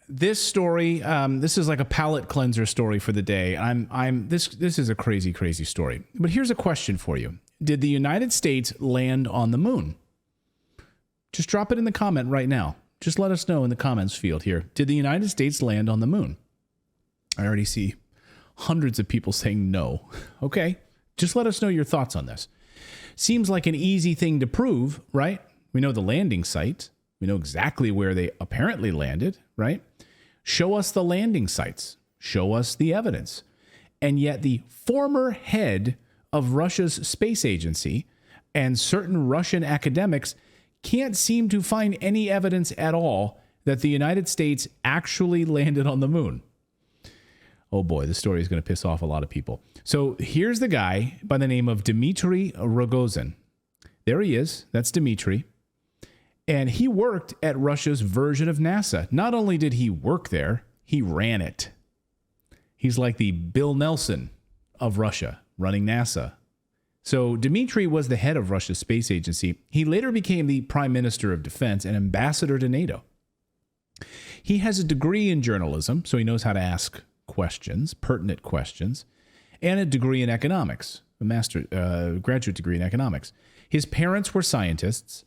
this story, this is like a palate cleanser story for the day. This is a crazy, crazy story. But here's a question for you. Did the United States land on the moon? Just drop it in the comment right now. Just let us know in the comments field here. Did the United States land on the moon? I already see hundreds of people saying no. Okay, just let us know your thoughts on this. Seems like an easy thing to prove, right? We know the landing site. We know exactly where they apparently landed, right? Show us the landing sites. Show us the evidence. And yet the former head of Russia's space agency and certain Russian academics can't seem to find any evidence at all that the United States actually landed on the moon. Oh boy, this story is going to piss off a lot of people. So here's the guy by the name of Dmitry Rogozin. There he is. That's Dmitry. And he worked at Russia's version of NASA. Not only did he work there, he ran it. He's like the Bill Nelson of Russia, running NASA. So Dmitry was the head of Russia's space agency. He later became the prime minister of defense and ambassador to NATO. He has a degree in journalism, so he knows how to ask questions, pertinent questions, and a degree in economics, a graduate degree in economics. His parents were scientists,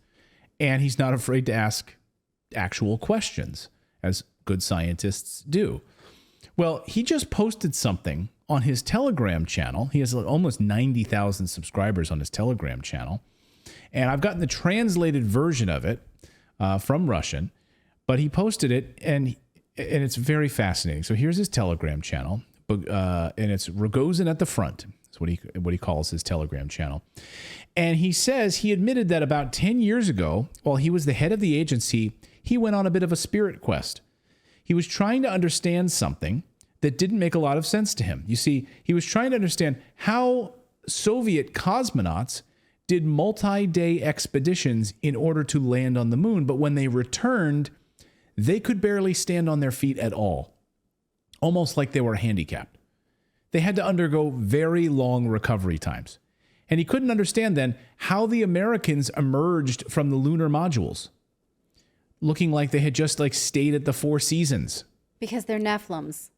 and he's not afraid to ask actual questions, as good scientists do. Well, he just posted something on his Telegram channel. He has almost 90,000 subscribers on his Telegram channel. And I've gotten the translated version of it from Russian, but he posted it, and it's very fascinating. So here's his Telegram channel, and it's Rogozin at the front. That's what he calls his Telegram channel. And he says he admitted that about 10 years ago, while he was the head of the agency, he went on a bit of a spirit quest. He was trying to understand something that didn't make a lot of sense to him. You see, he was trying to understand how Soviet cosmonauts did multi-day expeditions in order to land on the moon, but when they returned, they could barely stand on their feet at all, almost like they were handicapped. They had to undergo very long recovery times. And he couldn't understand then how the Americans emerged from the lunar modules, looking like they had just stayed at the Four Seasons. Because they're Nephilims.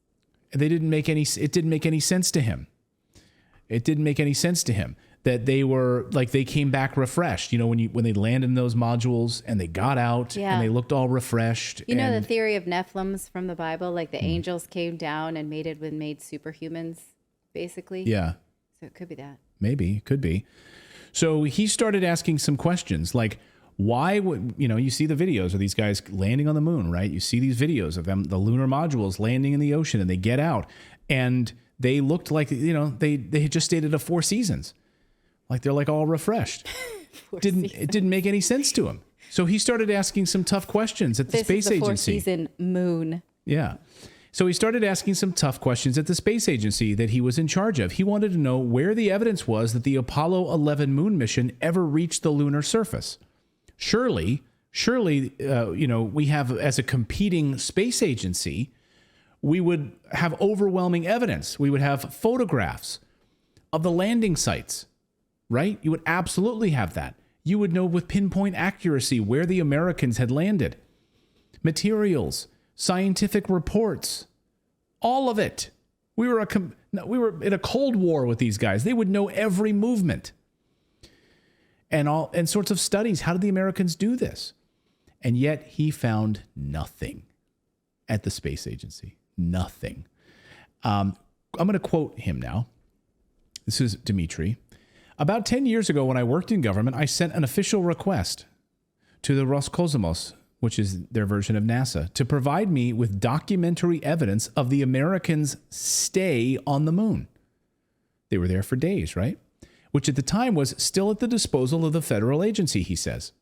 It didn't make any sense to him. It didn't make any sense to him that they came back refreshed. You know, when they landed in those modules and they got out and they looked all refreshed. You know the theory of Nephilims from the Bible, like the angels came down and made superhumans, basically. Yeah. So it could be that. Maybe it could be. So he started asking some questions like, why would, you see the videos of these guys landing on the moon, right? You see these videos of them, the lunar modules landing in the ocean, and they get out and they looked like, they had just stayed at a Four Seasons. Like they're all refreshed. It didn't make any sense to him. So he started asking some tough questions at the space agency. Four Season moon. Yeah. So he started asking some tough questions at the space agency that he was in charge of. He wanted to know where the evidence was that the Apollo 11 moon mission ever reached the lunar surface. Surely, we have, as a competing space agency, we would have overwhelming evidence. We would have photographs of the landing sites, right? You would absolutely have that. You would know with pinpoint accuracy where the Americans had landed. Materials, scientific reports, all of it. We were in a Cold War with these guys. They would know every movement. And sorts of studies. How did the Americans do this? And yet he found nothing at the space agency. Nothing. I'm going to quote him now. This is Dmitry. About 10 years ago, when I worked in government, I sent an official request to the Roscosmos, which is their version of NASA, to provide me with documentary evidence of the Americans' stay on the moon. They were there for days, right? Which at the time was still at the disposal of the federal agency, he says.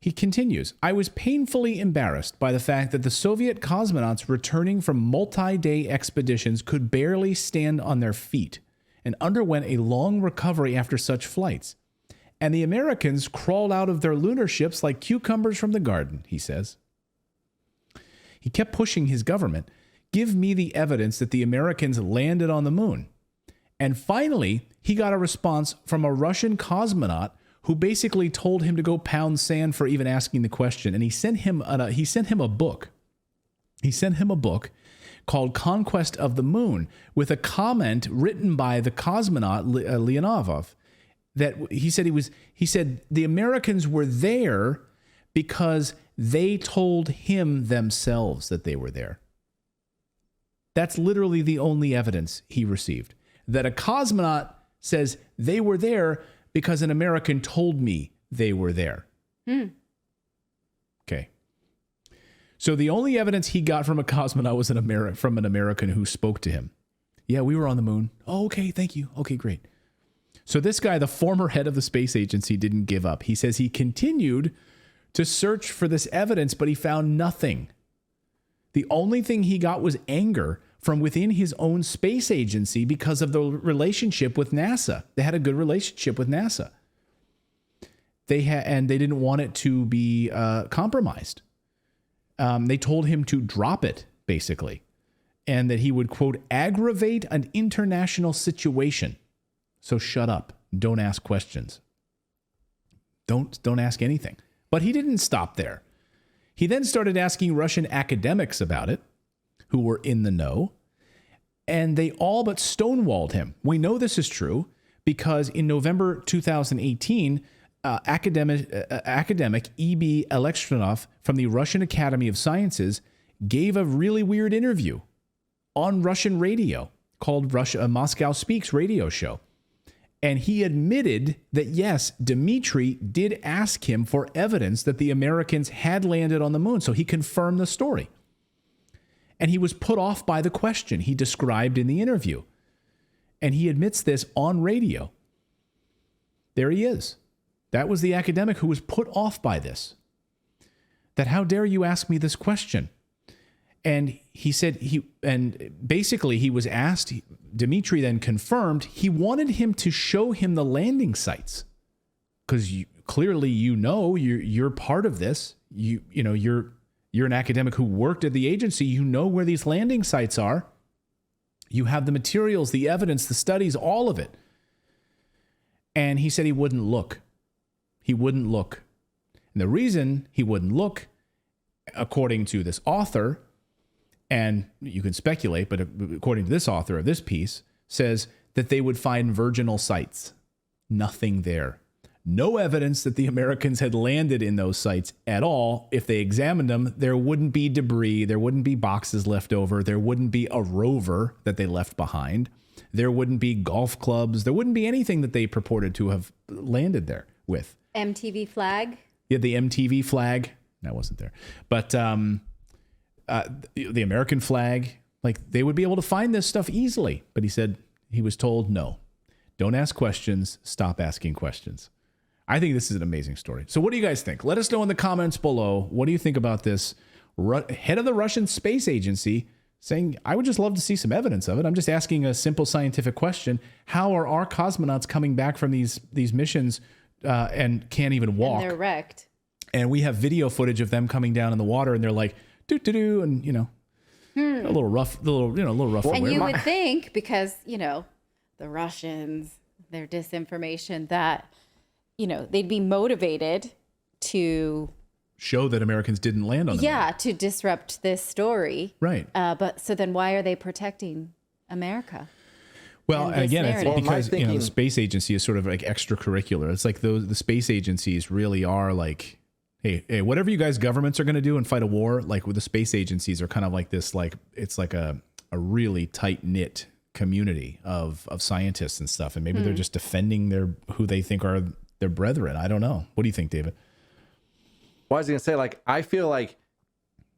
He continues, I was painfully embarrassed by the fact that the Soviet cosmonauts returning from multi-day expeditions could barely stand on their feet and underwent a long recovery after such flights. And the Americans crawled out of their lunar ships like cucumbers from the garden, he says. He kept pushing his government, give me the evidence that the Americans landed on the moon. And finally, he got a response from a Russian cosmonaut who basically told him to go pound sand for even asking the question. And he sent him a book. He sent him a book called Conquest of the Moon with a comment written by the cosmonaut Leonov that he said the Americans were there because they told him themselves that they were there. That's literally the only evidence he received. That a cosmonaut says they were there because an American told me they were there. Okay. So the only evidence he got from a cosmonaut was from an American who spoke to him. Yeah, we were on the moon. Oh, okay, thank you. Okay, great. So this guy, the former head of the space agency, didn't give up. He says he continued to search for this evidence, but he found nothing. The only thing he got was anger from within his own space agency because of the relationship with NASA. They had a good relationship with NASA. And they didn't want it to be compromised. They told him to drop it, basically, and that he would, quote, aggravate an international situation. So shut up. Don't ask questions. Don't ask anything. But he didn't stop there. He then started asking Russian academics about it, who were in the know, and they all but stonewalled him. We know this is true because in November 2018, academic E.B. Elektronov from the Russian Academy of Sciences gave a really weird interview on Russian radio called Moscow Speaks radio show. And he admitted that, yes, Dmitry did ask him for evidence that the Americans had landed on the moon. So he confirmed the story. And he was put off by the question he described in the interview. And he admits this on radio. There he is. That was the academic who was put off by this. That how dare you ask me this question? And he said basically he was asked, Dmitry then confirmed he wanted him to show him the landing sites. Because clearly you're part of this. You're an academic who worked at the agency. You know where these landing sites are. You have the materials, the evidence, the studies, all of it. And he said he wouldn't look. He wouldn't look. And the reason he wouldn't look, according to this author, and you can speculate, but according to this author of this piece, says that they would find virginal sites. Nothing there. No evidence that the Americans had landed in those sites at all. If they examined them, there wouldn't be debris. There wouldn't be boxes left over. There wouldn't be a rover that they left behind. There wouldn't be golf clubs. There wouldn't be anything that they purported to have landed there with. MTV flag? Yeah, the MTV flag. That wasn't there. But the American flag, like they would be able to find this stuff easily. But he said he was told, no, don't ask questions. Stop asking questions. I think this is an amazing story. So what do you guys think? Let us know in the comments below. What do you think about this? Head of the Russian Space Agency saying, I would just love to see some evidence of it. I'm just asking a simple scientific question. How are our cosmonauts coming back from these missions and can't even walk? And they're wrecked. And we have video footage of them coming down in the water and they're like, doo-doo-doo, and, a little rough, a little rough. And you would think, because, the Russians, their disinformation, that, they'd be motivated to show that Americans didn't land on the moon. To disrupt this story. Right. But so then why are they protecting America? Well, again, narrative? it's because the space agency is sort of like extracurricular. It's like the space agencies really are like, hey, whatever you guys governments are going to do and fight a war, like with the space agencies are kind of like this, like it's like a really tight knit community of scientists and stuff, and maybe they're just defending who they think are their brethren. I don't know. What do you think, David? Well, I was going to say, I feel like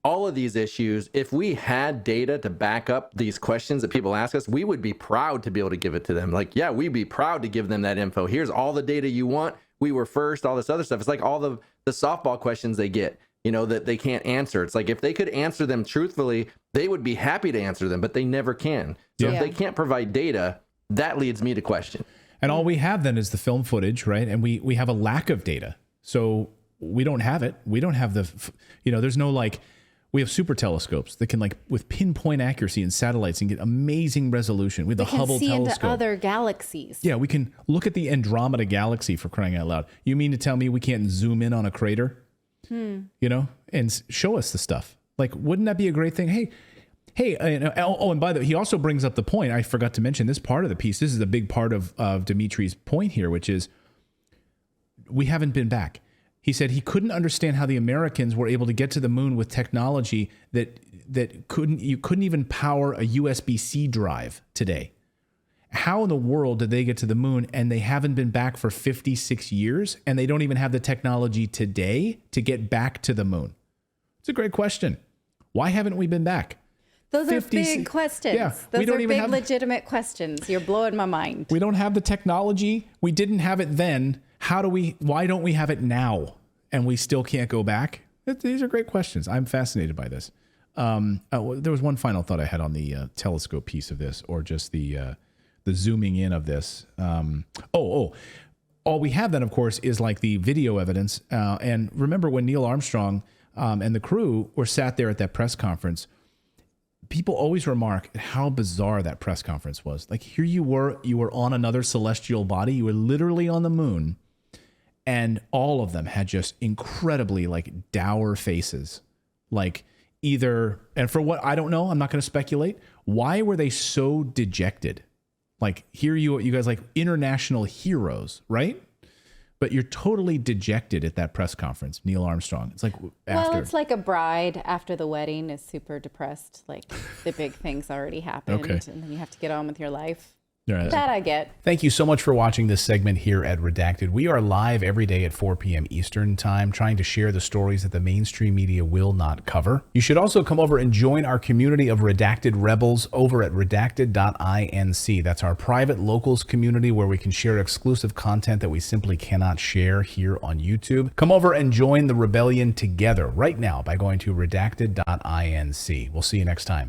all of these issues, if we had data to back up these questions that people ask us, we would be proud to be able to give it to them. We'd be proud to give them that info. Here's all the data you want. We were first, all this other stuff. It's like all the softball questions they get, that they can't answer. It's like if they could answer them truthfully, they would be happy to answer them, but they never can. So if they can't provide data, that leads me to question. And all we have then is the film footage, right? And we have a lack of data. So we don't have it. We don't have there's no we have super telescopes that can with pinpoint accuracy and satellites and get amazing resolution. We have the Hubble telescope. We can see into other galaxies. Yeah, we can look at the Andromeda galaxy, for crying out loud. You mean to tell me we can't zoom in on a crater? And show us the stuff. Like, wouldn't that be a great thing? Hey, and by the way, he also brings up the point, I forgot to mention this part of the piece. This is a big part of Dimitri's point here, which is we haven't been back. He said he couldn't understand how the Americans were able to get to the moon with technology that you couldn't even power a USB-C drive today. How in the world did they get to the moon and they haven't been back for 56 years and they don't even have the technology today to get back to the moon? It's a great question. Why haven't we been back? Those are big questions. Yeah, Those are big, legitimate questions. You're blowing my mind. We don't have the technology. We didn't have it then. Why don't we have it now? And we still can't go back? These are great questions. I'm fascinated by this. There was one final thought I had on the telescope piece of this, or just the zooming in of this. All we have then, of course, is like the video evidence. And remember when Neil Armstrong and the crew were sat there at that press conference, people always remark how bizarre that press conference was. Like, here you were on another celestial body. You were literally on the moon. And all of them had just incredibly like dour faces. Like either, and for what, I don't know, I'm not going to speculate. Why were they so dejected? Like here you guys like international heroes, right? But you're totally dejected at that press conference, Neil Armstrong. It's like after. Well, it's like a bride after the wedding is super depressed. Like the big things already happened, Okay. and then you have to get on with your life. Right. That I get. Thank you so much for watching this segment here at Redacted. We are live every day at 4 p.m. Eastern Time, trying to share the stories that the mainstream media will not cover. You should also come over and join our community of Redacted Rebels over at redacted.inc. That's our private locals community where we can share exclusive content that we simply cannot share here on YouTube. Come over and join the rebellion together right now by going to redacted.inc. We'll see you next time.